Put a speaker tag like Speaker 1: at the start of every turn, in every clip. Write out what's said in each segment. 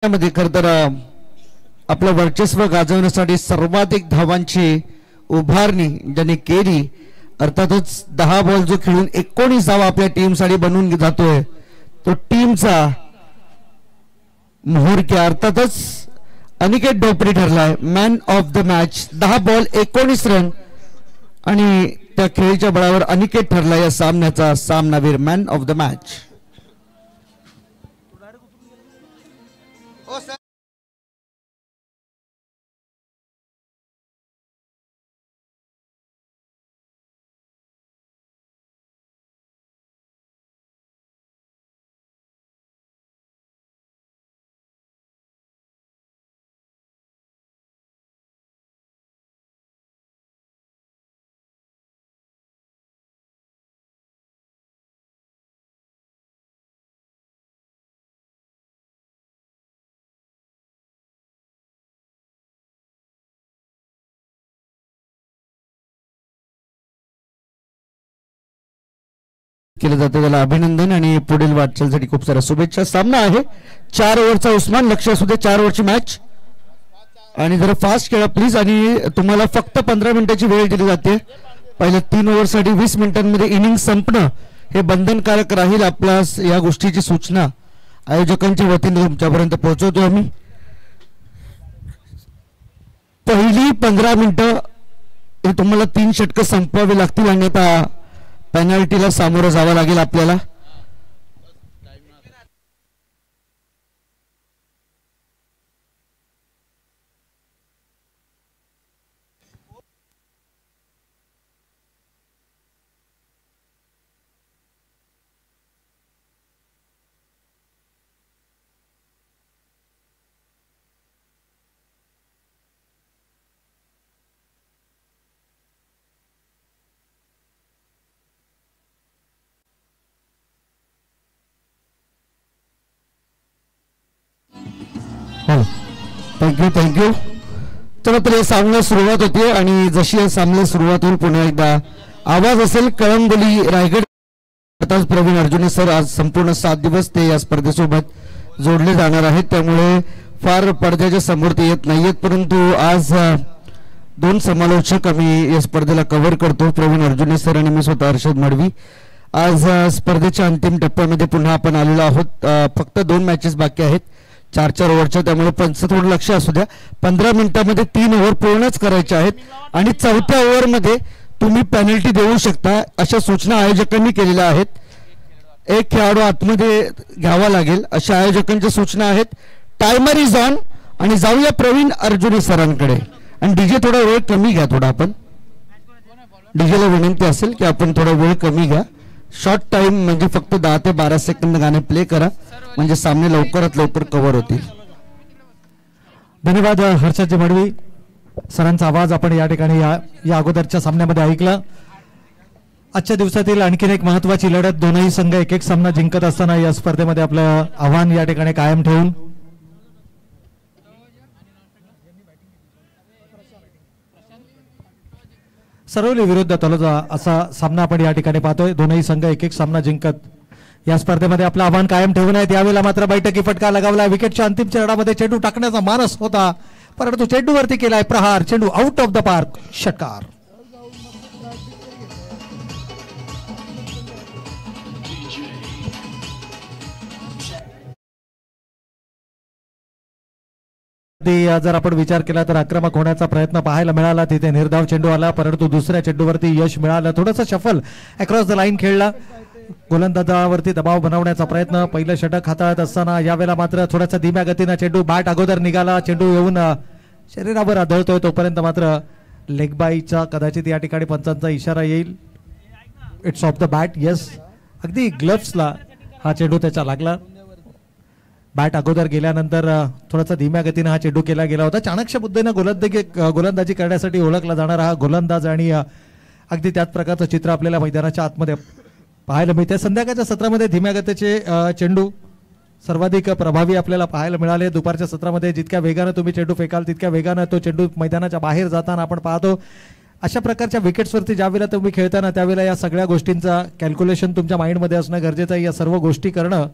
Speaker 1: मध्ये खरं तर आपलं वर्चस्व गाजवण्यासाठी सर्वाधिक धावांची उभारणी ज्यांनी केली, अर्थातच 10 बॉल जो खेळून 19 धावा आपल्या टीमसाठी बनवून जातोय तो टीमचा मोहरक्या अर्थातच अनिकेत ढोपरे ठरलाय man of the match. 10 ball 19 run आणि त्या खेळीच्या बळावर अनिकेत ठरला या सामन्याचा सामनावीर, मॅन ऑफ द मॅच. केलं जातं त्याला अभिनंदन आणि पुढील वाटचालीसाठी खूप साऱ्या शुभेच्छा. सामना आहे 4 ओव्हरचा. उस्मान लक्ष असू दे, 4 ओव्हरची मॅच आणि जरा फास्ट खेळा प्लीज. आणि तुम्हाला फक्त 15 मिनिटाची वेळ दिली जाते. पहिल्या 3 ओव्हरसाठी 20 मिनिटांमध्ये इनिंग संपणं हे बंधनकारक राहील. आपल्या या गोष्टीची सूचना आयोजकांच्या वतीने तुमच्यापर्यंत पोहोचवतो आम्ही. पहिली 15 मिनिटं हे तुम्हाला 3 षटकं संपवावी लागतील आणि आता पेनल्टीला सामोरं जावं लागेल आपल्याला. थँक्यू. चला तर सामना सुरुवात होते आणि जशी या सामन्याला सुरुवात होईल पुन्हा एकदा आवाज असेल कळंबोली रायगड. आता प्रवीण अर्जुने सर आज संपूर्ण 7 दिवस ते या स्पर्धेसोबत जोडले जाणार आहेत, त्यामुळे फार पडद्याच्या समोर ते येत नाहीयेत. परंतु आज 2 समालोचक आम्ही या स्पर्धेला कव्हर करतो, प्रवीण अर्जुने सर आणि मी स्वतः हर्षद मडवी. आज स्पर्धेच्या अंतिम टप्प्यामध्ये पुन्हा आपण आलेलो आहोत. फक्त 2 मॅचेस बाकी आहेत 4-4 ओव्हरच्या, त्यामुळे पंच थोडं लक्ष असू द्या. 15 मिनिटांमध्ये 3 ओव्हर पूर्णच करायचे आहेत आणि 4थ्या ओव्हरमध्ये तुम्ही पेनल्टी देऊ शकता अशा सूचना आयोजकांनी केलेल्या आहेत. एक खेळाडू आतमध्ये घ्यावा लागेल अशा आयोजकांच्या सूचना आहेत. टायमर इज ऑन आणि जाऊया प्रवीण अर्जुने सरांकडे. आणि डीजे थोडा वेळ कमी घ्या. थोडा आपण डीजेला विनंती असेल की आपण थोडा वेळ कमी घ्या. शॉर्ट टाइम म्हणजे फक्त 10 ते 12 सेकंद गाणे प्ले करा म्हणजे सामने लवकरात लवकर कव्हर होतील.
Speaker 2: धन्यवाद हर्षदजी मडवी. सरांचा आवाज आपण या ठिकाणी या अगोदरच्या सामन्यामध्ये ऐकला. आजच्या दिवसातील आणखीन एक महत्वाची लढत. दोनही संघ एक एक सामना जिंकत असताना या स्पर्धेमध्ये आपलं आव्हान या ठिकाणी कायम ठेवून सरवली विरुद्ध तलोजा असा सामना आपण या ठिकाणी पाहतोय. दोनही संघ एक एक सामना जिंकत या स्पर्धेमध्ये आपलं आव्हान कायम ठेवून आहेत. यावेळेला मात्र बैठकी फटका लगावला. विकेटच्या अंतिम चरणामध्ये चेंडू टाकण्याचा मानस होता, परंतु चेंडूवरती केलाय प्रहार. चेंडू आउट ऑफ द पार्क, षटकार. जर आपण विचार केला तर आक्रमक होण्याचा प्रयत्न पाहायला मिळाला, तिथे निर्धाव चेंडू आला, परंतु दुसऱ्या चेंडूवरती यश मिळालं. थोडंसं शफल अक्रॉस द लाईन खेळला. गोलंदाजावरती दबाव बनवण्याचा प्रयत्न, पहिलं षटक हाताळत असताना यावेळेला मात्र थोडासा धीम्या गतीनं चेंडू बॅट अगोदर निघाला. चेंडू येऊन शरीरावर आदळतोय, तोपर्यंत मात्र लेग बायचा कदाचित या ठिकाणी पंचांचा इशारा येईल. It's of the bat. Yes, अगदी ग्लव्सला हा चेंडू त्याचा लागला. बॅट अगोदर गेल्यानंतर थोडासा धीम्या गतीने हा चेंडू केला गेला होता. चाणक्य बुद्धीने गोलंदाजी करण्यासाठी ओळखला जाणारा हा गोलंदाज आणि अगदी त्याच प्रकारचं चित्र आपल्याला मैदानाच्या आतमध्ये पाहायला मिळते. संध्याकाळच्या सत्रामध्ये धीम्या गतीचे चेंडू सर्वाधिक प्रभावी आपल्याला पाहायला मिळाले. दुपारच्या सत्रामध्ये जितक्या वेगाने तुम्ही चेंडू फेकाल तितक्या वेगाने तो चेंडू मैदानाच्या बाहेर जाताना आपण पाहतो. अशा प्रकारच्या विकेट्सवरती ज्यावेळेला तुम्ही खेळताना त्यावेळेला या सगळ्या गोष्टींचा कॅल्क्युलेशन तुमच्या माइंडमध्ये असणं गरजेचं आहे. या सर्व गोष्टी करणं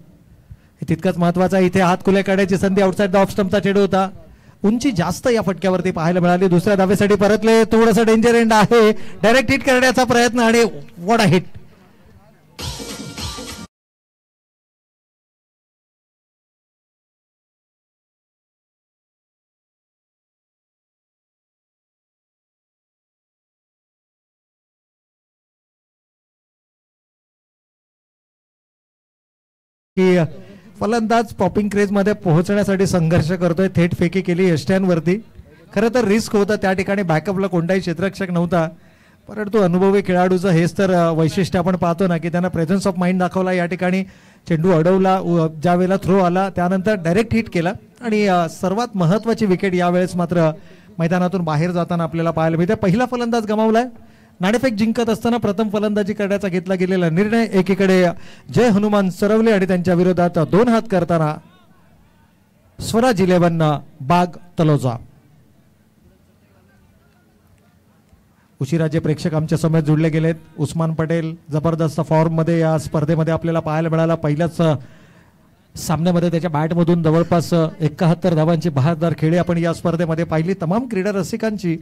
Speaker 2: तितकंच महत्वाचं आहे. इथे हात खुले काढायची संधी, आउटसाइड द ऑफ स्टंपचा चेंडू होता. उंची जास्त या फटक्यावरती पाहायला मिळाली. दुसऱ्या धावेसाठी परतले, थोडंसं डेंजर एंड आहे. डायरेक्ट हिट करण्याचा प्रयत्न आणि व्हॉट अ हिट. की फलंदाज पॉपिंग क्रेज मध्ये पोहोचण्यासाठी संघर्ष करतोय. थेट फेकी केली यष्ट्यांवरती. खरं तर रिस्क होतं त्या ठिकाणी, बॅकअपला कोणताही क्षेत्ररक्षक नव्हता, परंतु अनुभवी खेळाडूचं हेच तर वैशिष्ट्य आपण पाहतो ना, की त्यांना प्रेझेन्स ऑफ माइंड दाखवला. या ठिकाणी चेंडू अडवला, ज्या वेळेला थ्रो आला त्यानंतर डायरेक्ट हिट केला आणि सर्वात महत्वाची विकेट यावेळेस मात्र मैदानातून बाहेर जाताना आपल्याला पाहायला मिळते. पहिला फलंदाज गमावलाय. नाणेफेक जिंकत असताना प्रथम फलंदाजी करण्याचा घेतला गेलेला निर्णय. एकीकडे जय हनुमान सरवले आणि त्यांच्या विरोधात 2 हात करताना स्वराज 11 बाग तलोजा. उशिरा जे प्रेक्षक आमच्या समोर जुळले गेलेत, उस्मान पटेल जबरदस्त फॉर्म मध्ये या स्पर्धेमध्ये आपल्याला पाहायला मिळाला. पहिल्याच सामन्यामध्ये त्याच्या बॅटमधून जवळपास 71 धावांची बहादर खेळी आपण या स्पर्धेमध्ये पाहिली. तमाम क्रीडा रसिकांची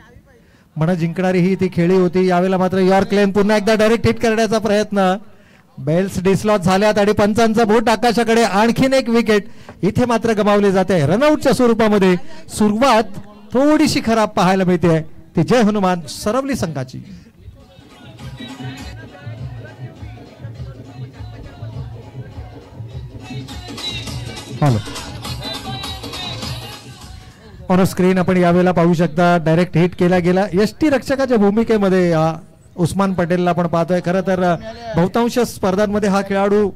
Speaker 2: मन जिंकणारी ही ती खेळी होती. यावेळेला मात्र यॉर्क लेन पुन्हा एकदा डायरेक्ट हिट करण्याचा प्रयत्न. बेल्स डिसलॉट झाल्यात आणि पंचांचा बोट आकाशाकडे. आणखीन एक विकेट इथे मात्र गमावली जाते रनआउटच्या स्वरूपामध्ये. सुरुवात थोडीशी खराब पाहायला मिळते ती जय हनुमान सरवली संघाची. हॅलो ऑन स्क्रीन आपण यावेळेला पाहू शकता डायरेक्ट हिट केला गेला. यष्टी रक्षकाच्या भूमिकेमध्ये उस्मान पटेलला आपण पाहतोय. खरं तर बहुतांश स्पर्धांमध्ये हा खेळाडू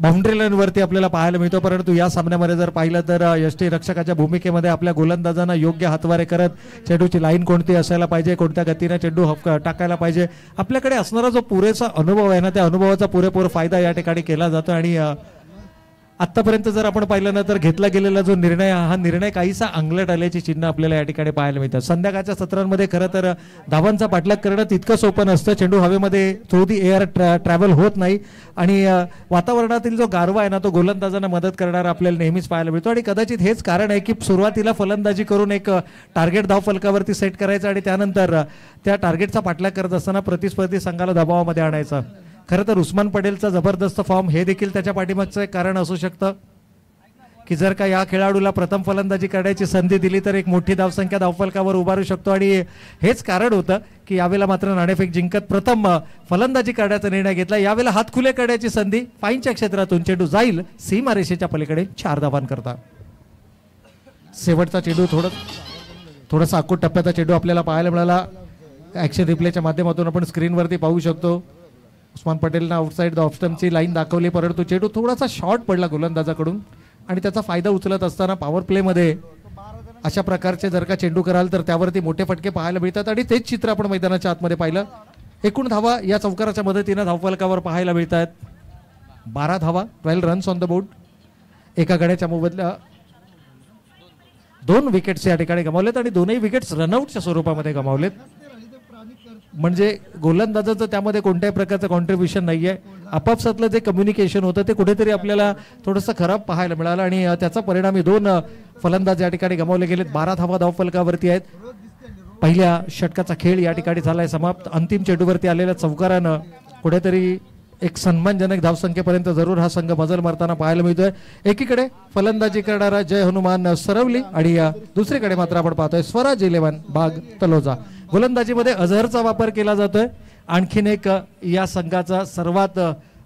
Speaker 2: बाउंड्री लाईन वरती आपल्याला पाहायला मिळतो, परंतु या सामन्यामध्ये जर पाहिलं तर यष्टी रक्षकाच्या भूमिकेमध्ये आपल्या गोलंदाजांना योग्य हातवारे करत चेंडूची लाईन कोणती असायला पाहिजे, कोणत्या गतीने चेंडू टाकायला पाहिजे, आपल्याकडे असणारा जो पुरेसा अनुभव आहे ना, त्या अनुभवाचा पुरेपूर फायदा या ठिकाणी केला जातो. आणि आतापर्यंत जर आपण पाहिलं ना तर घेतला गेलेला जो निर्णय, हा निर्णय काहीसा अंगलट आल्याची चिन्ह आपल्याला या ठिकाणी पाहायला मिळतात. संध्याकाळच्या सत्रांमध्ये खरं तर धावांचा पाठलाग करणं तितकं सोपं नसतं. चेंडू हवेमध्ये थ्रू दी एअर ट्रॅव्हल होत नाही आणि वातावरणातील जो गारवा आहे ना, तो गोलंदाजांना मदत करणारा आपल्याला नेहमीच पाहायला मिळतो. आणि कदाचित हेच कारण आहे की सुरुवातीला फलंदाजी करून एक टार्गेट धाव फलकावरती सेट करायचं आणि त्यानंतर त्या टार्गेटचा पाठलाग करत असताना प्रतिस्पर्धी संघाला दबावामध्ये आणायचा. खरं तर उस्मान पटेलचा जबरदस्त फॉर्म हे देखील त्याच्या पाठीमागचं एक कारण असू शकतं की जर का या खेळाडूला प्रथम फलंदाजी करण्याची संधी दिली तर एक मोठी धावसंख्या धावफलकावर उभारू शकतो. आणि हेच कारण होतं की यावेळेला मात्र नाणेफेक जिंकत प्रथम फलंदाजी करण्याचा निर्णय घेतला. यावेळेला हात खुले करण्याची संधी, फाईनच्या क्षेत्रातून चेंडू जाईल सीमारेषेच्या पलीकडे 4 धावांकरता. शेवटचा चेंडू थोडासा आकूट टप्प्याचा चेंडू आपल्याला पाहायला मिळाला. ऍक्शन रिप्लेच्या माध्यमातून आपण स्क्रीनवरती पाहू शकतो. उस्मान पटेलनं आउटसाइड द ऑफ स्टंपची लाईन दाखवली, परंतु चेंडू थोडासा शॉर्ट पडला गोलंदाजाकडून आणि त्याचा फायदा उचलत असताना पॉवर प्लेमध्ये अशा प्रकारचे जर का चेंडू कराल तर त्यावरती मोठे फटके पाहायला मिळतात. आणि तेच चित्र आपण मैदानाच्या आतमध्ये पाहिलं. एकूण धावा या चौकाराच्या मदतीनं धावफलकावर पाहायला मिळत आहेत 12 धावा, 12 रन्स ऑन द बोर्ड. एका गड्याच्या मोबदल्या 2 विकेट्स या ठिकाणी गमावलेत आणि दोनही विकेट्स रनआउटच्या स्वरूपामध्ये गमावलेत. म्हणजे गोलंदाजाचं त्यामध्ये कोणत्याही प्रकारचं कॉन्ट्रीब्युशन नाहीये. आपापसातलं जे कम्युनिकेशन होतं ते कुठेतरी आपल्याला थोडंसं खराब पाहायला मिळालं आणि त्याचा परिणामी 2 फलंदाज या ठिकाणी गमावले गेलेत. 12 धावा धावफलकावरती आहेत. पहिल्या षटकाचा खेळ या ठिकाणी झालाय समाप्त. अंतिम चेंडूवरती आलेल्या चौकारानं कुठेतरी एक सन्मानजनक धावसंख्येपर्यंत जरूर हा संघ मजल मारताना पाहायला मिळतोय. एकीकडे फलंदाजी करणारा जय हनुमान सरवली आणि दुसरीकडे मात्र आपण पाहतोय स्वराज 11 बाग तलोजा. गोलंदाजीमध्ये अझहरचा वापर केला जातोय. आणखीन एक या संघाचा सर्वात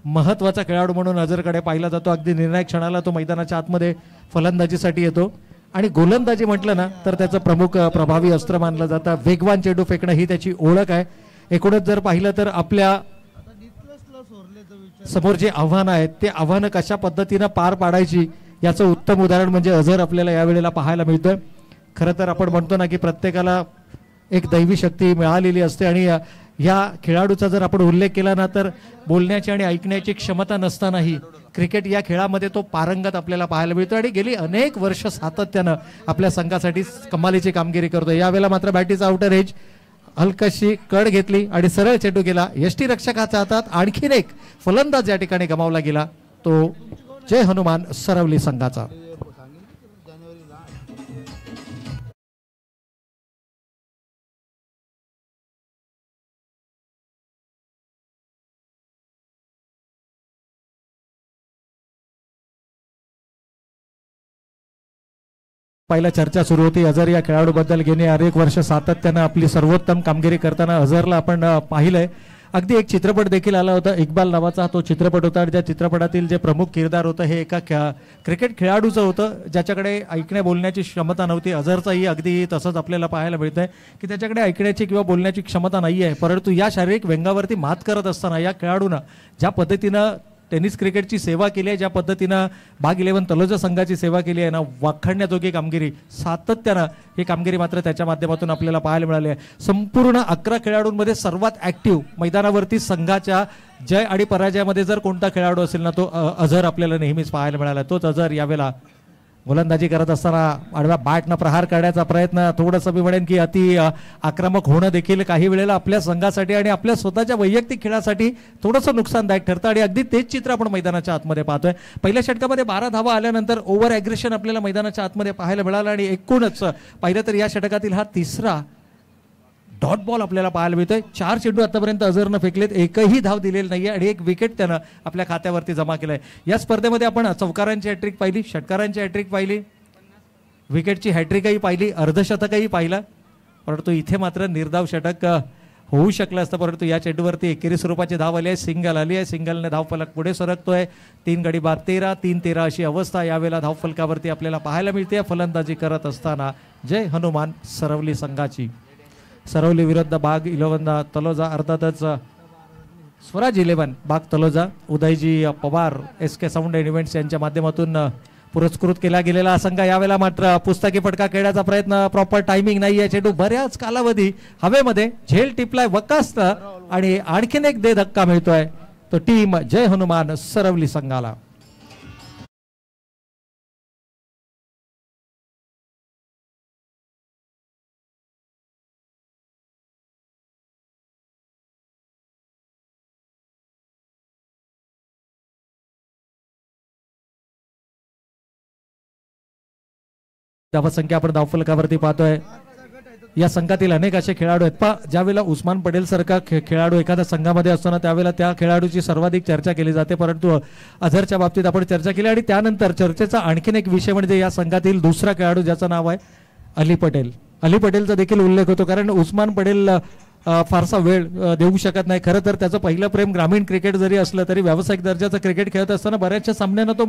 Speaker 2: महत्वाचा खेळाडू म्हणून अझहरकडे पाहिला जातो. अगदी निर्णायक क्षणाला तो मैदानाच्या आतमध्ये फलंदाजीसाठी येतो आणि गोलंदाजी म्हटलं ना तर त्याचं प्रमुख प्रभावी अस्त्र मानलं जातं. वेगवान चेंडू फेकणं ही त्याची ओळख आहे. एकूणच जर पाहिलं तर आपल्या समोर जे आव्हानं आहेत ते आव्हानं कशा पद्धतीनं पार पाडायची याचं उत्तम उदाहरण म्हणजे अझहर आपल्याला यावेळेला पाहायला मिळतोय. खरं तर आपण म्हणतो ना की प्रत्येकाला एक दैवी शक्ती मिळालेली असते आणि या खेळाडूचा जर आपण उल्लेख केला ना तर बोलण्याची आणि ऐकण्याची क्षमता नसतानाही क्रिकेट या खेळामध्ये तो पारंगत आपल्याला पाहायला मिळतो आणि गेली अनेक वर्ष सातत्यानं आपल्या संघासाठी कमालीची कामगिरी करतो. यावेळेला मात्र बॅटीचा आउटर एज हलकशी कड घेतली आणि सरळ चेंडू गेला यष्टी रक्षकाच्या हातात. आणखीन एक फलंदाज या ठिकाणी गमावला गेला तो जय हनुमान सरवली संघाचा. पहिला चर्चा सुरू होती. अझर या खेळाडूबद्दल गेली अनेक वर्ष सातत्यानं आपली सर्वोत्तम कामगिरी करताना अझरला आपण पाहिलंय. अगदी एक चित्रपट देखील आला होता, इक्बाल नावाचा तो चित्रपट होता. ज्या चित्रपटातील जे प्रमुख किरदार होतं हे एका क्रिकेट खेळाडूचं होतं ज्याच्याकडे ऐकण्या बोलण्याची क्षमता नव्हती. अझरचाही अगदी तसंच आपल्याला पाहायला मिळतंय की त्याच्याकडे ऐकण्याची किंवा बोलण्याची क्षमता नाही आहे, परंतु या शारीरिक व्यंगावरती मात करत असताना या खेळाडूनं ज्या पद्धतीनं टेनिस क्रिकेटची सेवा केली आहे, ज्या पद्धतीनं भाग 11 तलोजा संघाची सेवा केली आहे ना, वाखाणण्याजोगी कामगिरी सातत्यानं ही कामगिरी मात्र त्याच्या माध्यमातून आपल्याला पाहायला मिळाली आहे. संपूर्ण 11 खेळाडूंमध्ये सर्वात ॲक्टिव्ह मैदानावरती संघाच्या जय आणि पराजयामध्ये जर कोणता खेळाडू असेल ना तो अझर आपल्याला नेहमीच पाहायला मिळाला. तोच अझर यावेळेला गोलंदाजी करत असताना आडव्या बॅटनं प्रहार करण्याचा प्रयत्न, थोडंसं मी म्हणेन की अति आक्रमक होणं देखील काही वेळेला आपल्या संघासाठी आणि आपल्या स्वतःच्या वैयक्तिक खेळासाठी थोडंसं नुकसानदायक ठरतं आणि अगदी तेच चित्र आपण मैदानाच्या आतमध्ये पाहतोय. पहिल्या षटकामध्ये 12 धावा आल्यानंतर ओव्हर ॲग्रेशन आपल्याला मैदानाच्या आतमध्ये पाहायला मिळालं आणि एकूणच पाहिलं तर या षटकातील हा तिसरा डॉट बॉल आपल्याला पाहायला मिळतोय. 4 चेंडू आतापर्यंत अझरनं फेकलेत, एकही धाव दिलेली नाहीये आणि 1 विकेट त्यानं आपल्या खात्यावरती जमा केलंय. या स्पर्धेमध्ये आपण चौकारांची हॅट्रिक पाहिली, षटकारांची हॅट्रिक पाहिली, विकेटची हॅट्रिकही पाहिली, अर्धशतकही पाहिलं, परंतु इथे मात्र निर्धाव षटक होऊ शकलं असतं. परंतु या चेंडूवरती एकेरी स्वरूपाची धाव आली आहे, सिंगल आली आहे, सिंगलने धावफलक पुढे सरकतोय. 3 गडी बाद 13, 3-13 अशी अवस्था यावेळेला धावफलकावरती आपल्याला पाहायला मिळते. फलंदाजी करत असताना जय हनुमान सरवली संघाची. सरवली विरुद्ध बाग 11 तलोजा, अर्थातच Swaraj 11 Bagh Taloja. Udayji Pawar SK sound and events यांच्या माध्यमातून पुरस्कृत केला गेलेला संघ यावेळेला मात्र पुस्तकी फटका खेळण्याचा प्रयत्न, प्रॉपर टायमिंग नाही आहे. चेंडू बऱ्याच कालावधी हवेमध्ये झेल टिपलाय वकास्त आणि आणखीन एक दे धक्का मिळतोय तो टीम जय हनुमान सरवली संघाला. धावसंख्या आपण धावफलकावरती पाहतोय. या संघातील अनेक असे खेळाडू आहेत. पण ज्यावेळेला उस्मान पटेल सारखा खेळाडू एखाद्या संघामध्ये असतो ना त्यावेळेला त्या खेळाडूची सर्वाधिक चर्चा केली जाते, परंतु अझरच्या बाबतीत आपण चर्चा केली. आणि त्यानंतर चर्चेचा आणखीन एक विषय म्हणजे या संघातील दुसरा खेळाडू ज्याचं नाव आहे अली पटेल. अली पटेलचा देखील उल्लेख होतो कारण उस्मान पटेल फारसा वेळ देऊ शकत नाही. खरं तर त्याचं पहिलं प्रेम ग्रामीण क्रिकेट जरी असलं तरी व्यावसायिक दर्जाचं क्रिकेट खेळत असताना बऱ्याचशा सामन्यांना तो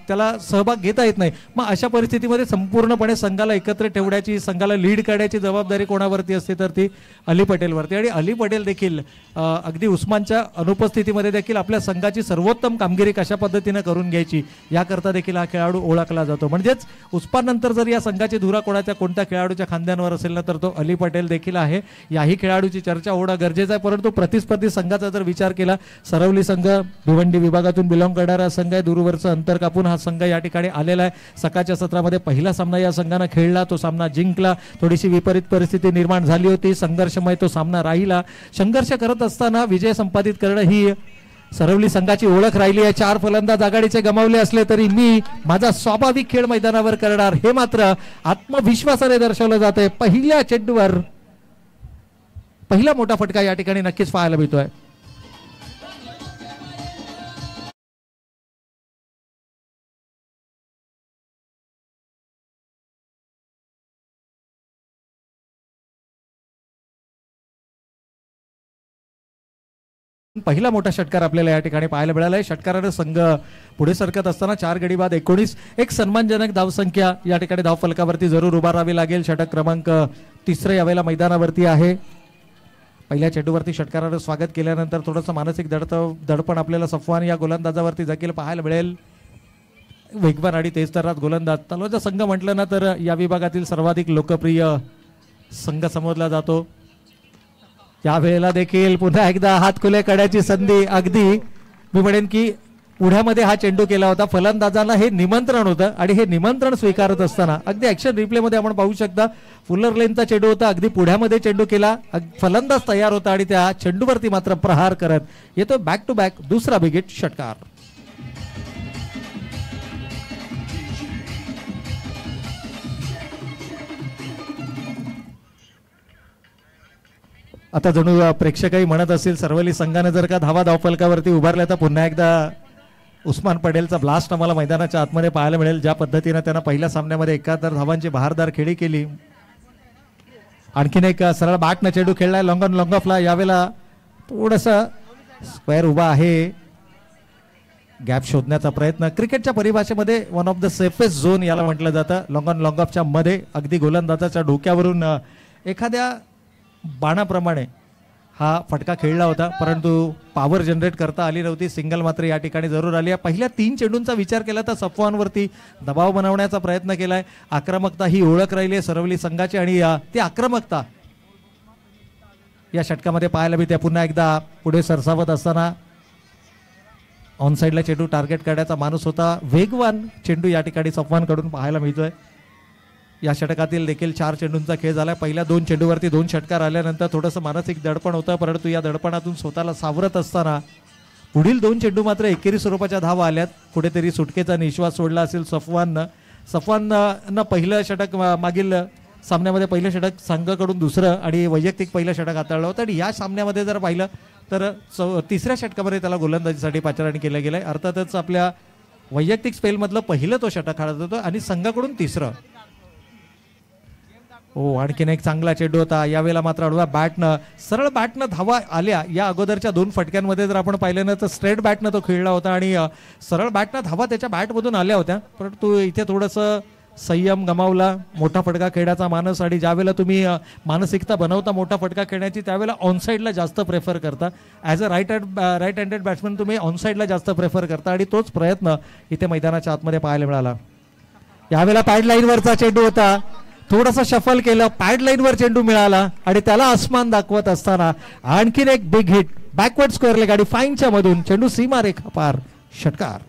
Speaker 2: त्याला सहभाग घेता येत नाही. मग अशा परिस्थितीमध्ये संपूर्णपणे संघाला एकत्र ठेवण्याची, संघाला लीड करण्याची जबाबदारी कोणावरती असते तर ती अली पटेलवरती. आणि अली पटेल देखील अगदी उस्मानच्या अनुपस्थितीमध्ये देखील आपल्या संघाची सर्वोत्तम कामगिरी कशा पद्धतीनं करून घ्यायची याकरता देखील हा खेळाडू ओळखला जातो. म्हणजेच उस्मान नंतर जर या संघाची धुरा कोणत्या खेळाडूच्या खांद्यांवर असेल ना तर तो अली पटेल देखील आहे. याही खेळाडूची चर्चा होणं गरजेचं आहे. परंतु प्रतिस्पर्धी संघाचा जर विचार केला, सरवली संघ भिवंडी विभागातून बिलॉंग करणारा संघ आहे. दूरवरचं अंतर कापून हा संघ या ठिकाणी आलेला आहे. सकाळच्या सत्रामध्ये पहिला सामना या संघानं खेळला, तो सामना जिंकला. थोडीशी विपरीत परिस्थिती निर्माण झाली होती, संघर्षमय तो सामना राहिला. संघर्ष करत असताना विजय संपादित करणं ही सरवली संघाची ओळख राहिली आहे. 4 फलंदाज आघाडीचे गमावले असले तरी मी माझा स्वाभाविक खेळ मैदानावर करणार हे मात्र आत्मविश्वासाने दर्शवलं जातंय. पहिल्या चेंडूवर पहिला मोठा फटका या ठिकाणी नक्कीच पाहायला मिळतोय. पहिला मोठा षटकार आपल्याला या ठिकाणी पाहायला मिळाला आहे. षटकाराने संघ पुढे सरकत असताना 4 गडी बाद 19 एक सन्मानजनक धावसंख्या या ठिकाणी धावफलकावरती जरूर उभारावी लागेल. षटक क्रमांक 3 यावेळेला मैदानावरती आहे. पहिल्या चेंडूवरती षटकारानं स्वागत केल्यानंतर थोडंसं मानसिक दडपण आपल्याला सफवान या गोलंदाजावरती देखील पाहायला मिळेल. वेगवान आणि तेजतर्रात गोलंदाज. तलोजा संघ म्हटलं ना तर या विभागातील सर्वाधिक लोकप्रिय संघ समजला जातो. यावेळेला देखील पुन्हा एकदा हात खुले करण्याची संधी. अगदी मी म्हणेन की पुढ्यामध्ये हा चेंडू केला होता. फलंदाजांना हे निमंत्रण होतं आणि हे निमंत्रण स्वीकारत असताना अगदी ऍक्शन रिप्ले मध्ये आपण पाहू शकता फुलर लेनचा चेंडू होता. अगदी पुढ्यामध्ये चेंडू केला, फलंदाज तयार होता आणि त्या चेंडूवरती मात्र प्रहार करत येतो बॅक टू बॅक दुसरा विकेट षटकार. आता जणू प्रेक्षकही म्हणत असतील सरवली संघाने जर का धावा धावफलकावरती उभारल्या तर पुन्हा एकदा उस्मान पटेलचा ब्लास्ट आम्हाला मैदानाच्या आतमध्ये पाहायला मिळेल. ज्या पद्धतीने त्यांना पहिल्या सामन्यामध्ये 71 धावांची बहारदार खेळी केली. आणखीन एक सरळ बॅटनं चेंडू खेळलाय लॉंग ऑन लॉंग ऑफला. यावेळेला थोडंसं स्क्वेअर उभा आहे. गॅप शोधण्याचा प्रयत्न क्रिकेटच्या परिभाषेमध्ये one of the safest zone याला म्हटलं जातं. लॉंग ऑन लॉंग ऑफच्या मध्ये अगदी गोलंदाजाच्या डोक्यावरून एखाद्या बाणाप्रमाणे हा फटका खेळला होता, परंतु पॉवर जनरेट करता आली नव्हती. सिंगल मात्र या ठिकाणी जरूर आली आहे. पहिल्या 3 चेंडूंचा विचार केला तर सफवानवरती दबाव बनवण्याचा प्रयत्न केलाय. आक्रमकता ही ओळख राहिली आहे सरवली संघाची आणि ती आक्रमकता या षटकामध्ये पाहायला मिळते. पुन्हा एकदा पुढे सरसावत असताना ऑन साईडला चेंडू टार्गेट करण्याचा माणूस होता. वेगवान चेंडू या ठिकाणी सफवानकडून पाहायला मिळतोय. या षटकातील देखील 4 चेंडूंचा खेळ झाला. पहिल्या 2 चेंडूवरती 2 षटकार आल्यानंतर थोडंसं मानसिक दडपण होतं, परंतु या दडपणातून स्वतःला सावरत असताना पुढील 2 चेंडू मात्र एकेरी स्वरूपाच्या धावा आल्यात. कुठेतरी सुटकेचा निश्वास सोडला असेल सफवाननं. सफवाननं पहिलं षटक मागील सामन्यामध्ये पहिलं षटक संघाकडून दुसरं आणि वैयक्तिक पहिलं षटक हाताळलं होतं आणि या सामन्यामध्ये जर पाहिलं तर तिसऱ्या षटकामध्ये त्याला गोलंदाजीसाठी पाचारण केलं गेलंय. अर्थातच आपल्या वैयक्तिक स्पेलमधलं पहिलं तो षटक हाणत होतो आणि संघाकडून तिसरं. हो, आणखीन एक चांगला चेंडू होता. यावेळेला मात्र अडवा बॅटनं सरळ बॅटनं धावा आल्या. या अगोदरच्या 2 फटक्यांमध्ये जर आपण पाहिलं ना तर स्ट्रेट बॅटनं तो खेळला होता आणि सरळ बॅटनं धावा त्याच्या बॅटमधून आल्या होत्या, परंतु इथे थोडंसं संयम गमावला. मोठा फटका खेळण्याचा मानस आणि ज्यावेळेला तुम्ही मानसिकता बनवता मोठा फटका खेळण्याची त्यावेळेला ऑनसाईडला जास्त प्रेफर करता. As a right handed batsman तुम्ही ऑनसाईडला जास्त प्रेफर करता आणि तोच प्रयत्न इथे मैदानाच्या आतमध्ये पाहायला मिळाला. यावेळेला पॅड लाईनवरचा चेंडू होता. थोडंसं शफल केलं, पॅड लाईनवर चेंडू मिळाला आणि त्याला आसमान दाखवत असताना आणखीन एक बिग हिट बॅकवर्ड स्क्वेअरले गाडी फाईनच्या मधून चेंडू सीमा रेखा पार षटकार.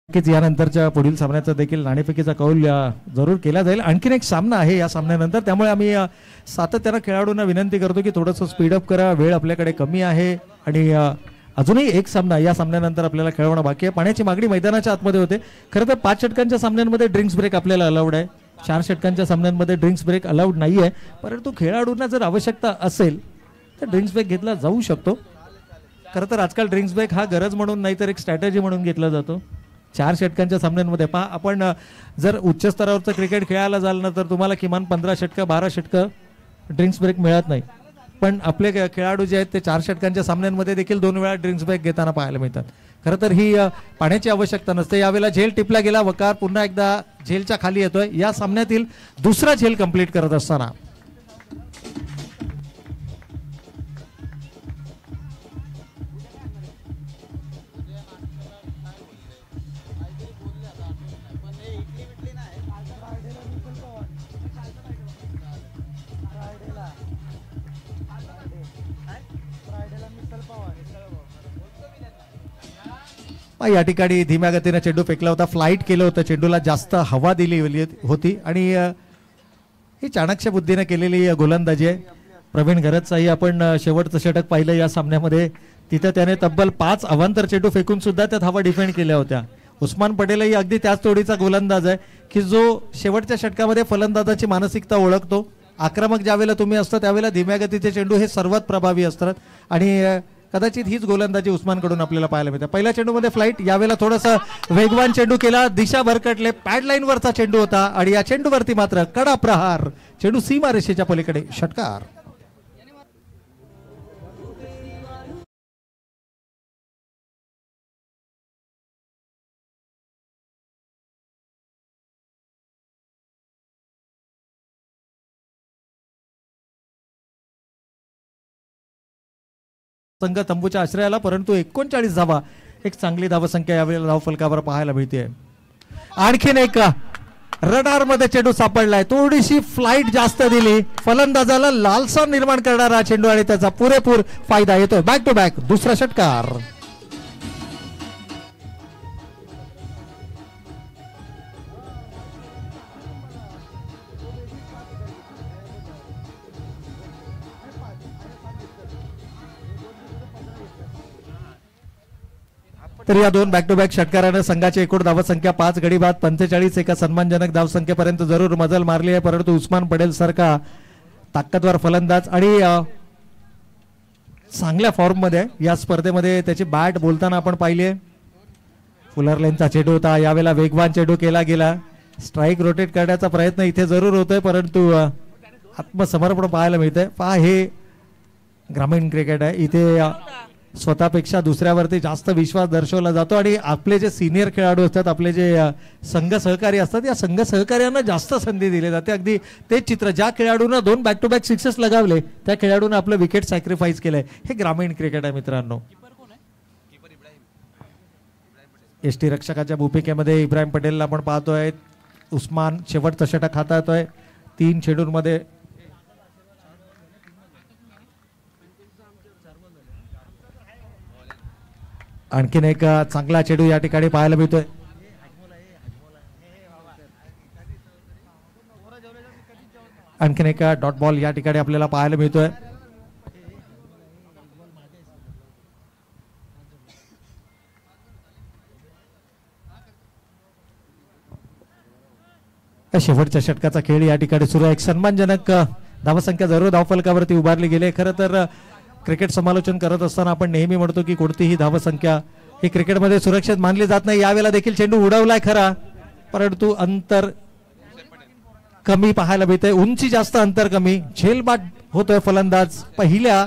Speaker 2: यानंतरच्या पुढील सामन्याचा देखील नाणेफेकीचा कौल जरूर केला जाईल. आणखीन एक सामना आहे या सामन्यानंतर, त्यामुळे आम्ही सातत्यानं खेळाडूंना विनंती करतो की थोडंसं स्पीडअप करा. वेळ आपल्याकडे कमी आहे आणि अजूनही एक सामना या सामन्यानंतर आपल्याला खेळवणं बाकी आहे. पाण्याची मागणी मैदानाच्या आतमध्ये होते. खरं तर 5 षटकांच्या सामन्यांमध्ये ड्रिंक्स ब्रेक आपल्याला अलाउड आहे. 4 षटकांच्या सामन्यांमध्ये ड्रिंक्स ब्रेक अलाउड नाही आहे, परंतु खेळाडूंना जर आवश्यकता असेल तर ड्रिंक्स ब्रेक घेतला जाऊ शकतो. खरं तर आजकाल ड्रिंक्स ब्रेक हा गरज म्हणून नाही तर एक स्ट्रॅटेजी म्हणून घेतला जातो. 4 षटकांच्या सामन्यांमध्ये पहा, आपण जर उच्च स्तरावरचं क्रिकेट खेळायला जाल ना तर तुम्हाला किमान 15 षटकं 12 षटकं ड्रिंक्स ब्रेक मिळत नाही, पण आपले खेळाडू जे आहेत ते 4 षटकांच्या सामन्यांमध्ये देखील 2 वेळा ड्रिंक्स ब्रेक घेताना पाहायला मिळतात. खरं तर ही पाण्याची आवश्यकता नसते. यावेळेला झेल टिपला गेला. वकार पुन्हा एकदा झेलच्या खाली येतोय. या सामन्यातील दुसरा झेल कंप्लीट करत असताना या ठिकाणी धीम्या गतीने चेंडू फेकला होता. फ्लाईट केलं होतं. चेंडूला जास्त हवा दिली होती आणि ही चाणक्य बुद्धीने केलेली गोलंदाजी आहे. प्रवीण घरतचाही आपण शेवटचं षटक पाहिलं या सामन्यामध्ये. तिथं त्याने तब्बल 5 अवांतर चेंडू फेकून सुद्धा त्या धावा डिफेंड केल्या होत्या. उस्मान पटेलही अगदी त्याच तोडीचा गोलंदाज आहे की जो शेवटच्या षटकामध्ये फलंदाजाची मानसिकता ओळखतो. आक्रमक ज्यावेळेला तुम्ही असतो त्यावेळेला धीम्या गतीचे चेंडू हे सर्वात प्रभावी असतात आणि कदाचित हीच गोलंदाजी उस्मानकडून आपल्याला पाहायला मिळते. पहिल्या चेंडूमध्ये फ्लाईट, यावेळेला थोडासा वेगवान चेंडू केला. दिशा भरकटले. पॅड लाईनवरचा चेंडू होता आणि या चेंडूवरती मात्र कडा प्रहार. चेंडू सीमा रेषेच्या पलीकडे षटकार. संघ तंबूच्या आश्रयाला, परंतु 39 धावा एक चांगली धावसंख्या यावेळेला धावफलकावर पाहायला मिळते. आणखीन एक रडार मध्ये चेंडू सापडलाय, थोडीशी फ्लाइट जास्त दिली, फलंदाजाला लालसा निर्माण करणारा चेंडू आणि त्याचा पुरेपूर फायदा येतोय. बॅक टू बॅक दुसरा षटकार. तर या दोन बॅक टू बॅक षटकाराने संघाची एकूण धावसंख्या 5 गडी बाद 45 एका सन्मानजनक धावसंख्येपर्यंत जरूर मजल मारली आहे. परंतु उस्मान पटेल सारखा ताकदवर फलंदाज आणि चांगल्या फॉर्म मध्ये या स्पर्धेमध्ये त्याची बॅट बोलताना आपण पाहिली आहे. फुलर लेनचा चेंडू होता, यावेळेला वेगवान चेंडू केला गेला. स्ट्राईक रोटेट करण्याचा प्रयत्न इथे जरूर होतोय, परंतु आत्मसमर्पण पाहायला मिळतंय. पहा हे ग्रामीण क्रिकेट आहे, इथे स्वतःपेक्षा दुसऱ्यावरती जास्त विश्वास दर्शवला जातो आणि आपले जे सिनियर खेळाडू असतात, आपले जे संघ सहकारी असतात, या संघ सहकार्यांना जास्त संधी दिली जाते. अगदी तेच चित्र ज्या खेळाडूंना 2 बॅक टू बॅक सिक्सेस लगावले त्या खेळाडूंना आपलं विकेट सॅक्रिफाईस केलंय. हे ग्रामीण क्रिकेट आहे मित्रांनो. एसटी रक्षकाच्या भूमिकेमध्ये इब्राहिम पटेलला आपण पाहतोय. उस्मान शेवटचा षटक हाताळतोय 3 चेंडूंमध्ये. आणखीन एक चांगला चेंडू या ठिकाणी पाहायला मिळतोय. आणखीन एक डॉट बॉल या ठिकाणी आपल्याला पाहायला मिळतोय. शेवटच्या षटकाचा खेळ या ठिकाणी सुरू आहे. एक सन्मानजनक धावसंख्या जरूर धावफलकावरती उभारली गेली. खरं तर क्रिकेट समालोचन करत असताना आपण नेहमी म्हणतो की कोणतीही धावसंख्या ही क्रिकेटमध्ये सुरक्षित मानली जात नाही. यावेळेला देखील चेंडू उडवलाय खरा, परंतु अंतर कमी पाहायला मिळतंय. उंची जास्त, अंतर कमी. झेलबाद होतोय फलंदाज. पहिल्या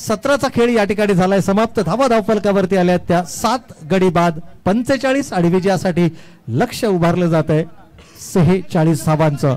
Speaker 2: सत्राचा खेळ या ठिकाणी झालाय समाप्त. धावा धावफलकावरती आल्या त्या 7 गडी बाद 45 आणि विजयासाठी लक्ष उभारलं जात आहे 46 धावांचं.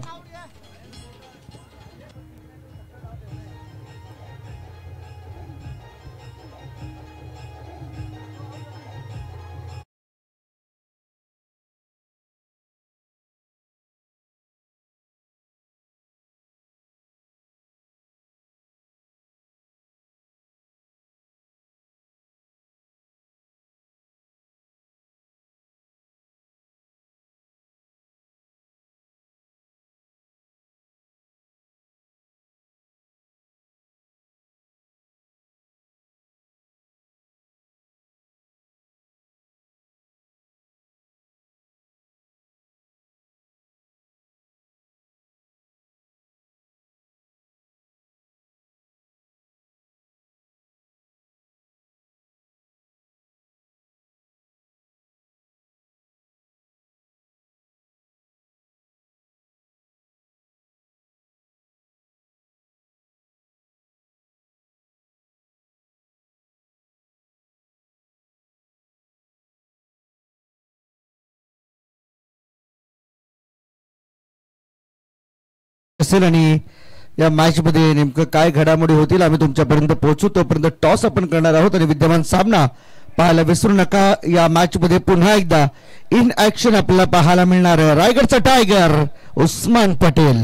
Speaker 1: असेल आणि या मॅच मध्ये नेमकं काय घडामोडी होतील आम्ही तुमच्यापर्यंत पोहोचू. तोपर्यंत टॉस आपण करणार आहोत आणि विद्यमान सामना पाहायला विसरू नका. या मॅच मध्ये पुन्हा एकदा इन ऍक्शन आपल्याला पाहायला मिळणार आहे रायगडचा टायगर उस्मान पटेल.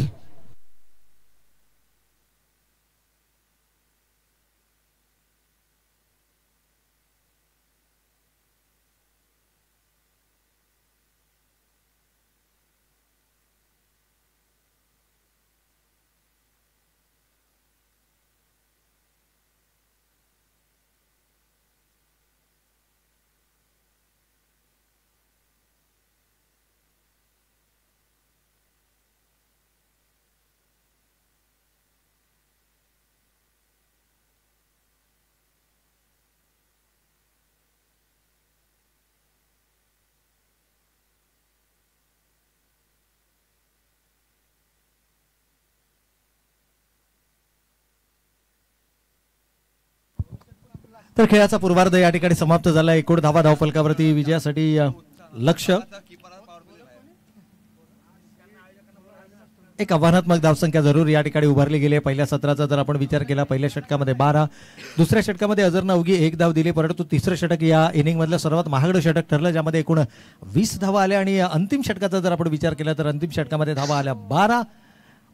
Speaker 2: तर खेळाचा पूर्वार्ध या ठिकाणी समाप्त झाला. एकूण धावा धावफलकावरती विजयासाठी लक्ष. एक आव्हानात्मक धावसंख्या जरूर या ठिकाणी उभारली गेली आहे. पहिल्या सत्राचा जर आपण विचार केला, पहिल्या षटकामध्ये 12, दुसऱ्या षटकामध्ये अझरनं अवघी 1 धाव दिली, परंतु तिसरं षटक या इनिंगमधलं सर्वात महागडं षटक ठरलं, ज्यामध्ये एकूण 20 धावा आल्या. आणि अंतिम षटकाचा जर आपण विचार केला तर अंतिम षटकामध्ये धावा आल्या 12.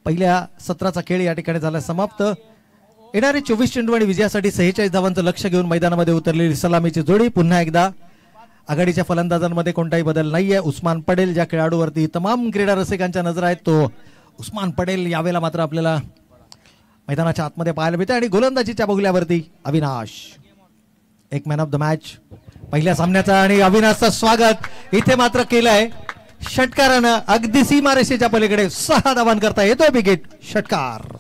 Speaker 2: पहिल्या सत्राचा खेळ या ठिकाणी झाला समाप्त. येणारे 24 चेंडू आणि विजयासाठी 46 धावांचं लक्ष घेऊन मैदानामध्ये उतरलेली सलामीची जोडी. पुन्हा एकदा आघाडीच्या फलंदाजांमध्ये कोणताही बदल नाहीये. उस्मान पटेल ज्या खेळाडूवरती तमाम क्रीडा रसिकांच्या नजर आहेत, तो उस्मान पटेल यावेळेला मात्र आपल्याला मैदानाच्या आतमध्ये पाहायला मिळते. आणि गोलंदाजीच्या बगुल्यावरती अविनाश, एक मॅन ऑफ द मॅच पहिल्या सामन्याचा. आणि अविनाशचं स्वागत इथे मात्र केलंय षटकारानं. अगदी सीमारेषेच्या पलीकडे 6 धावांकरता येतोय विकेट. षटकार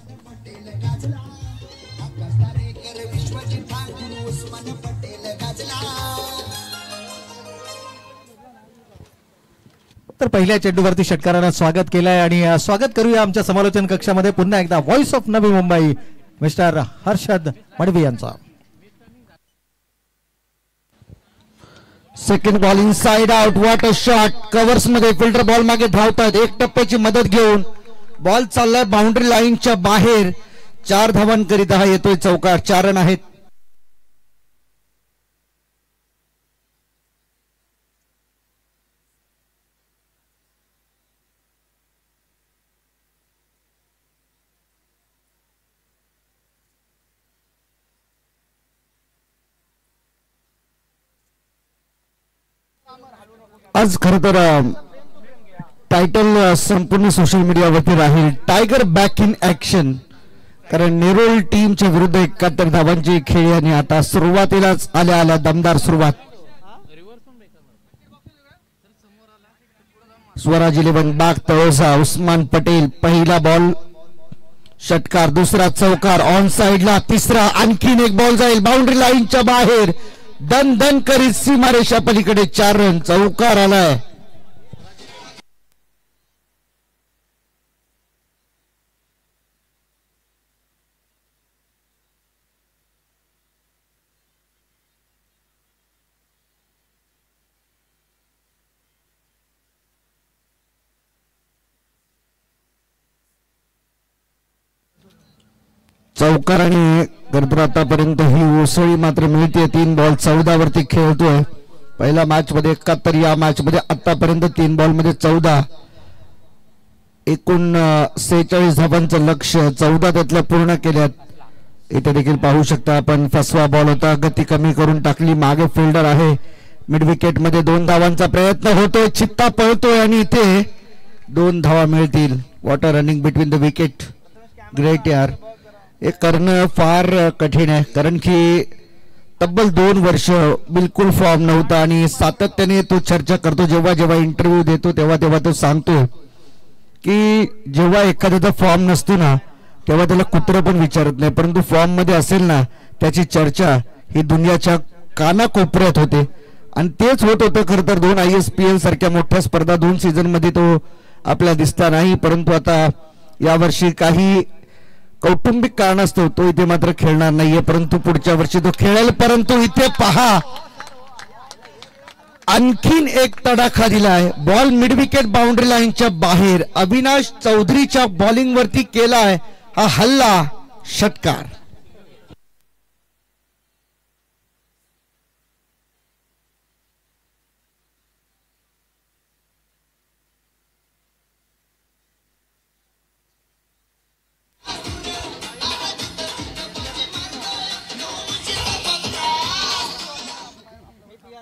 Speaker 2: तर पहिल्या चेंडूवरती षटकारानं स्वागत केलंय. आणि स्वागत करूया आमच्या समालोचन कक्षामध्ये पुन्हा एकदा voice of Navi Mumbai mister Harshad Madavi यांचा.
Speaker 1: Second ball inside out. What a shot. Covers मध्ये फिल्डर बॉल मागे धावतात. एक टप्प्याची मदत घेऊन बॉल चाललाय बाउंड्री लाईनच्या बाहेर. 4 धावांकरिता हा येतोय चौकार. 4 रन आहेत. आज खर तर टायटल संपूर्ण सोशल मीडियावरती राहील, टायगर बॅक इन ऍक्शन. कारण नेरूळ टीमच्या विरुद्ध 71 धावांची खेळी आणि आता सुरुवातीलाच आल्या दमदार सुरुवात. स्वराज 11 बाग तळोजा. उस्मान पटेल पहिला बॉल षटकार, दुसरा चौकार ऑन साइडला, तिसरा आणखीन एक बॉल जाईल बाउंड्री लाईनच्या बाहेर. दन दन करीत सीमारेषा पलीकडे 4 रन. चौकार आलाय. चौकार आणि गरबर आतापर्यंत ही उसळी मात्र मिळते. 3 बॉल 14 वरती खेळतोय. पहिल्या मॅच मध्ये 71, या मॅच मध्ये आतापर्यंत 3 बॉल मध्ये 14. एकूण 46 धावांचं लक्ष 14 त्यातल्या पूर्ण केल्यात. इथे देखील पाहू शकता आपण, फसवा बॉल होता, गती कमी करून टाकली. मागे फिल्डर आहे. मिड विकेट मध्ये 2 धावांचा प्रयत्न होतोय. चित्ता पळतोय आणि इथे 2 धावा मिळतील. Water running between the wicket. Great यार. हे करणं फार कठीण आहे, कारण की तब्बल 2 वर्ष बिलकुल फॉर्म नव्हता आणि सातत्याने तो चर्चा करतो. जेव्हा जेव्हा इंटरव्ह्यू देतो तेव्हा तो सांगतो की जेव्हा एखाद्याचा फॉर्म नसतो ना तेव्हा त्याला कुत्रं पण विचारत नाही, परंतु फॉर्म मध्ये असेल ना त्याची चर्चा ही दुनियाच्या कानाकोपऱ्यात होते. आणि तेच होत होतं खरं तर. 2 ISPL सारख्या मोठ्या स्पर्धा 2 सीझन मध्ये तो आपला दिसला नाही, परंतु आता यावर्षी काही कौटुंबिक कारणास्तव तो इथे मात्र खेळणार नाहीये, परंतु पुढच्या वर्षी तो खेळेल. परंतु इथे पहा, आणखीन एक तडाखा दिलाय. बॉल मिड विकेट बाउंड्री लाईनच्या बाहेर. अविनाश चौधरीच्या बॉलिंग वरती केलाय हा हल्ला. षटकार.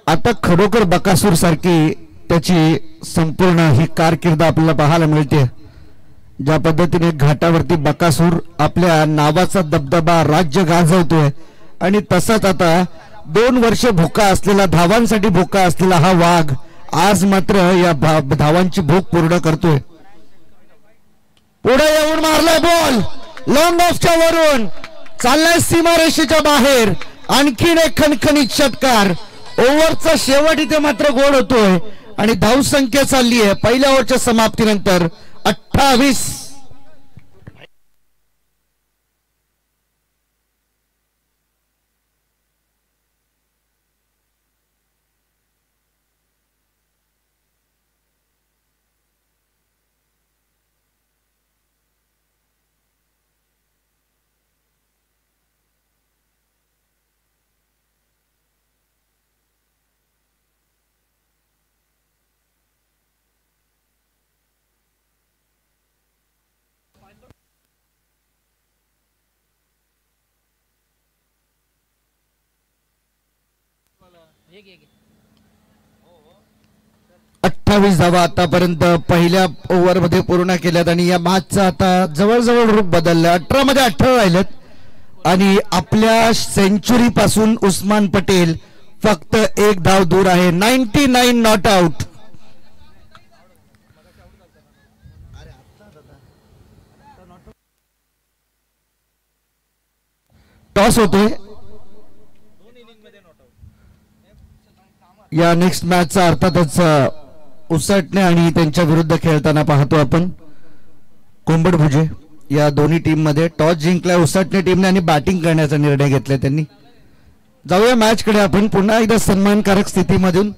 Speaker 1: आता खरोखर बकासूर सारखी त्याची संपूर्ण ही कारकीर्द आपल्याला पाहायला मिळते. ज्या पद्धतीने घाटावरती बकासूर आपल्या नावाचा दबदबा राज्य गाजवतोय आणि तसाच आता 2 वर्ष भुका असलेला, धावांसाठी भुका असलेला हा वाघ आज मात्र या धावांची भूक पूर्ण करतोय. पुढे येऊन मारलाय बॉल लॉंग ऑफच्या वरून, चाललाय सीमारेषेच्या बाहेर. आणखीन एक खणखणीत षटकार. ओव्हरचा शेवट इथे मात्र गोड होतोय आणि धावसंख्या चालली आहे पहिल्या ओव्हरच्या समाप्तीनंतर 28. 28 धावा आतापर्यंत पहिल्या ओव्हरमध्ये पूर्ण केल्यात आणि या मॅचचा आता जवळजवळ रूप बदललं. 18 मध्ये 18 राहिलेत आणि आपल्या सेंचुरी पासून उस्मान पटेल फक्त एक धाव दूर आहे. 99 नॉट आउट. टॉस होतोय. या नेक्स्ट मॅचचा अर्थातच उसटणे आणि त्यांच्या विरुद्ध खेळताना पाहतो आपण कोंबडभुजे या दोन्ही टीम मध्ये टॉस जिंकलाय उसटणे टीमने आणि बॅटिंग करण्याचा निर्णय घेतलाय त्यांनी. जाऊया मॅच कडे आपण. पुन्हा एकदा सन्मानकारक स्थितीमधून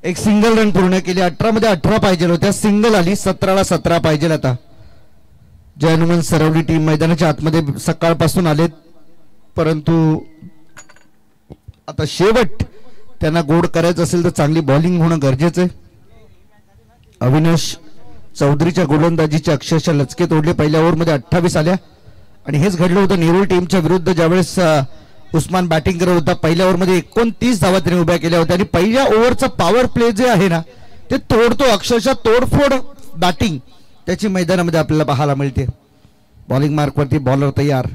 Speaker 1: एक सिंगल रन पूर्ण केली. 18 मध्ये 18 पाहिजे होत्या, सिंगल आली. 17ला 17 पाहिजे. आता जय हनुमान सरवली टीम मैदानाच्या आतमध्ये सकाळपासून आलेत, परंतु आता शेवट त्यांना गोड करायचं असेल तर चांगली बॉलिंग होणं गरजेचं आहे. अविनाश चौधरीच्या गोलंदाजीचे अक्षरशः लचके तोडले. पहिल्या ओव्हरमध्ये 28 आल्या आणि हेच घडलं होतं नेरूळ टीमच्या विरुद्ध ज्यावेळेस उस्मान बॅटिंग करत होता. पहिल्या ओव्हरमध्ये 29 धावा त्याने उभ्या केल्या होत्या आणि पहिल्या ओव्हरचा पॉवर प्ले जे आहे ना ते तोडतो, अक्षरशः तोडफोड बॅटिंग त्याची मैदानामध्ये आपल्याला पाहायला मिळते. बॉलिंग मार्कवरती बॉलर तयार.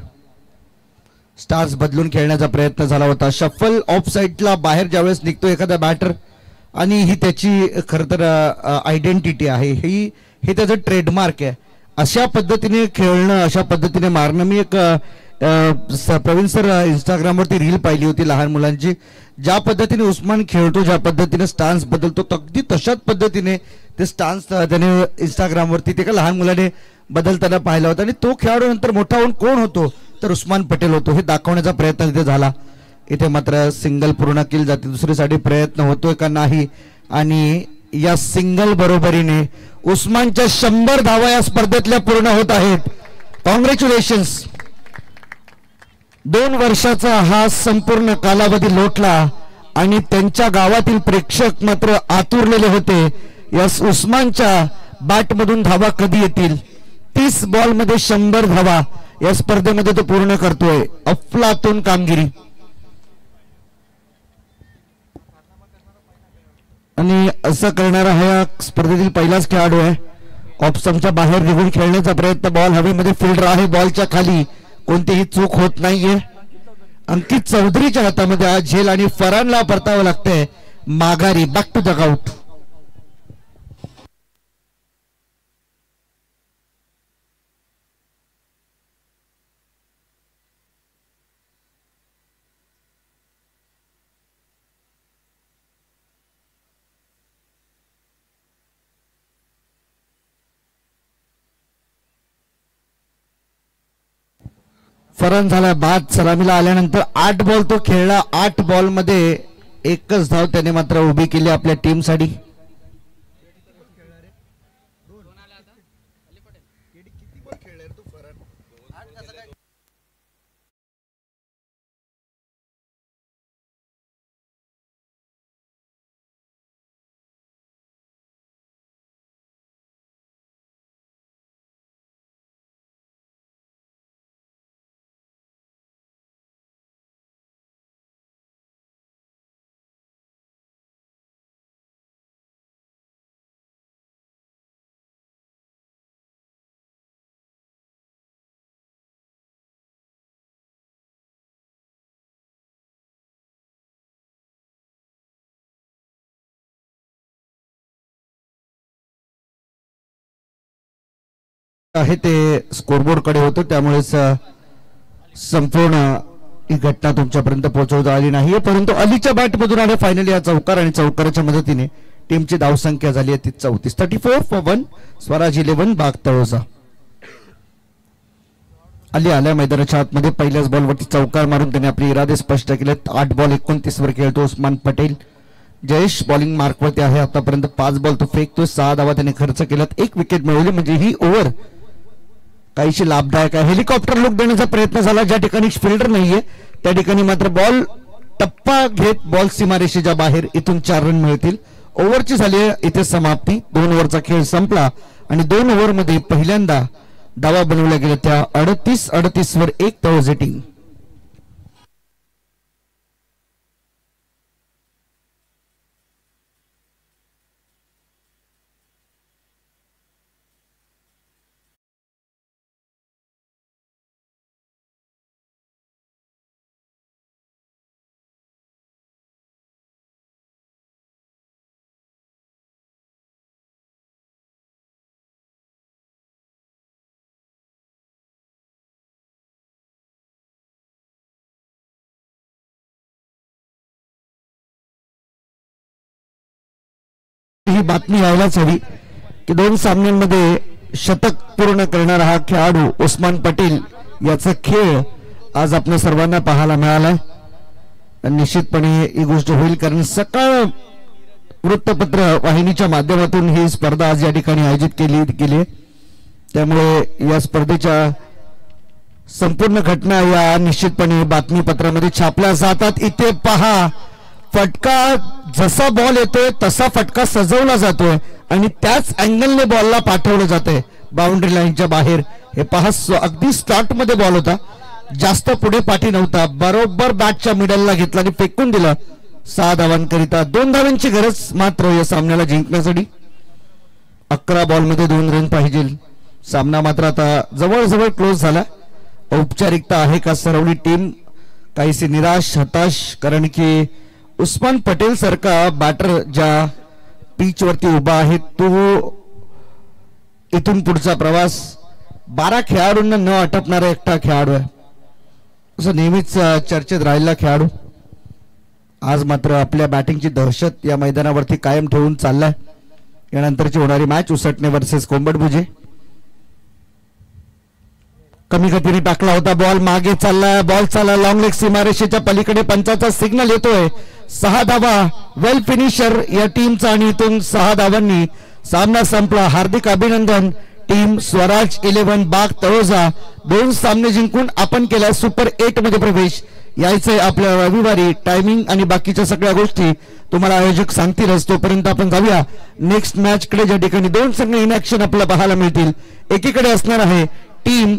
Speaker 1: स्टार्स बदलून खेळण्याचा प्रयत्न झाला होता. शफल ऑफ साईडला बाहेर ज्यावेळेस निघतो एखादा बॅटर आणि ही त्याची खरं तर आयडेंटिटी आहे, हे त्याचं ट्रेडमार्क आहे. अशा पद्धतीने खेळणं, अशा पद्धतीने मारणं. मी एक प्रवीण सर इंस्टाग्रामवरती रील पाहिली होती लहान मुलांची. ज्या पद्धतीने उस्मान खेळतो, ज्या पद्धतीने स्टान्स बदलतो, अगदी तशाच पद्धतीने ते स्टान्स त्याने इंस्टाग्रामवरती ते का लहान मुलाने बदलताना पाहिला होता. आणि तो खेळाडू नंतर मोठा होऊन कोण होतो तर उस्मान पटेल होतो, हे दाखवण्याचा प्रयत्न तिथे झाला. इथे मात्र सिंगल पूर्ण केली जाते. दुसरीसाठी प्रयत्न होतोय का नाही आणि या सिंगल बरोबरीने उस्मानच्या 100 धावा या स्पर्धेतल्या पूर्ण होत आहेत. कॉंग्रॅच्युलेशन्स. 2 वर्षाचा हा संपूर्ण कालावधी लोटला आणि त्यांच्या गावातील प्रेक्षक मात्र आतुरलेले होते. या उस्मानच्या बॅटमधून धावा कधी येतील. 30 बॉलमध्ये 100 धावा या स्पर्धेमध्ये तो पूर्ण करतोय. अफलातून कामगिरी. आणि असं करणारा हा स्पर्धेतील पहिलाच खेळाडू आहे. ऑप्शनच्या बाहेर निघून खेळण्याचा प्रयत्न. बॉल हवेमध्ये फिल्डर आहे, बॉलच्या खाली कोणतीही चूक होत नाहीये. अंकित चौधरीच्या हातामध्ये आज झेल आणि फरानला परतावं लागतंय माघारी. Back to the out. Farhan झाला बाद. सलामीला आल्यानंतर 8 बॉल तो खेळला. 8 बॉल मध्ये एकच धाव त्याने मात्र उभी केली आपल्या टीमसाठी. आहे ते स्कोरबोर्ड कडे होतं, त्यामुळेच संपूर्ण ही घटना तुमच्यापर्यंत पोहोचवता आली नाहीये. परंतु अलीच्या बॅटमधून आले फायनली या चौकार आणि चौकाराच्या मदतीने टीमची धावसंख्या झाली आहे ती 34. 34 for 1. स्वराज 11 बाग तळोजा. आल्या मैदानाच्या आतमध्ये पहिल्याच बॉलवरती चौकार मारून त्याने आपले इरादे स्पष्ट केले. 8 बॉल 29 वर खेळतो उस्मान पटेल. जयेश बॉलिंग मार्कवरती आहे. आतापर्यंत 5 बॉल तो फेकतोय. 6 धावा त्याने खर्च केलात. 1 विकेट मिळवली. म्हणजे ही ओव्हर काहीशी लाभदायक आहे. हेलिकॉप्टर लुक देण्याचा प्रयत्न झाला. ज्या ठिकाणी फिल्डर नाहीये त्या ठिकाणी मात्र बॉल टप्पा घेत बॉल सीमारेषेच्या बाहेर. इथून 4 रन मिळतील. ओव्हरची झाली इथे समाप्ती. 2 ओव्हरचा खेळ संपला आणि 2 ओव्हर मध्ये पहिल्यांदा धावा बनवल्या गेल्या त्या 38 वर 1 धाव झेटी. ही बातमी यायलाच हवी की 2 सामन्यांमध्ये शतक पूर्ण करणारा हा खेळाडू उस्मान पटेल याचा खेळ आज आपल्या सर्वांना पाहायला मिळालाय. निश्चितपणे ही गोष्ट होईल कारण सकाळ वृत्तपत्र वाहिनीच्या माध्यमातून ही स्पर्धा आज या ठिकाणी आयोजित केली त्यामुळे या स्पर्धेच्या संपूर्ण घटना या निश्चितपणे बातमीपत्रामध्ये छापल्या जातात. इथे पहा फटका जसा बॉल येतोय तसा फटका सजवला जातोय आणि त्याच अँगलने बॉलला पाठवलं जातंय बाउंड्री लाईनच्या बाहेर. हे पहा अगदी स्टार्ट मध्ये बॉल होता, जास्त पुढे पाठी नव्हता, बरोबर बॅटच्या मिडलला घेतला आणि फेकून दिला 6 धावांकरिता. 2 धावांची गरज मात्र या सामन्याला जिंकण्यासाठी. 11 बॉलमध्ये 2 रन पाहिजे. सामना मात्र आता जवळजवळ क्लोज झाला. औपचारिकता आहे का सरवली टीम काहीशी निराश हताश कारण की उस्मान पटेल सारखा बॅटर ज्या पिच वरती उभा आहे तो इथून पुढचा प्रवास 12 खेळाडूंना न आटपणारा एकटा खेळाडू आहे असं नेहमीच चर्चेत राहिलेला खेळाडू आज मात्र आपल्या बॅटिंगची दहशत या मैदानावरती कायम ठेवून चाललाय. यानंतरची होणारी मॅच उसटणे वर्सेस कोंबडभुजे. कमी गतीने टाकला होता बॉल, मागे चालला बॉल, चालला लॉंग लेग सीमारेषेच्या पलीकडे पंचाचा सिग्नल येतोय. 6 धावा वेल फिनिशर या टीमचा आणि इथून 6 धावांनी सामना संपला. हार्दिक अभिनंदन टीम स्वराज 11 बाग तळोजा. 2 सामने जिंकून आपण केला सुपर 8 मध्ये प्रवेश. यायचंय आपल्या रविवारी. टायमिंग आणि बाकीच्या सगळ्या गोष्टी तुम्हाला आयोजक सांगतीलच. तोपर्यंत आपण जाऊया नेक्स्ट मॅच कडे ज्या ठिकाणी 2 संघ इन ऍक्शन आपल्याला पाहायला मिळतील. एकीकडे असणार आहे टीम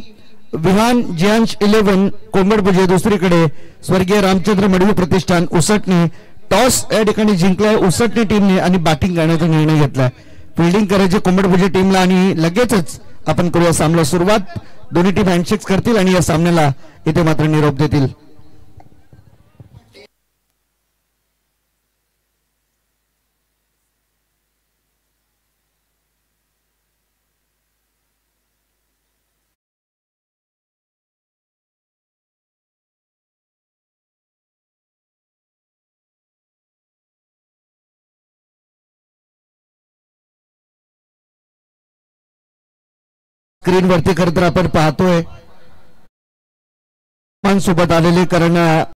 Speaker 1: विहान जियांश 11 कोंबडभुजे, दुसरीकडे स्वर्गीय रामचंद्र मडवी प्रतिष्ठान उसटणे. टॉस या ठिकाणी जिंकलाय उसटणे टीमने आणि बॅटिंग करण्याचा निर्णय घेतलाय. फिल्डिंग करायचे कोंबडभुजे टीमला आणि लगेचच आपण करूया सामना सुरुवात. दोन्ही टीम हँडशेक्स करतील आणि या सामन्याला इथे मात्र निरोप देतील. स्क्रीन वरती खरं तर आपण पाहतोय सोबत आलेले कारण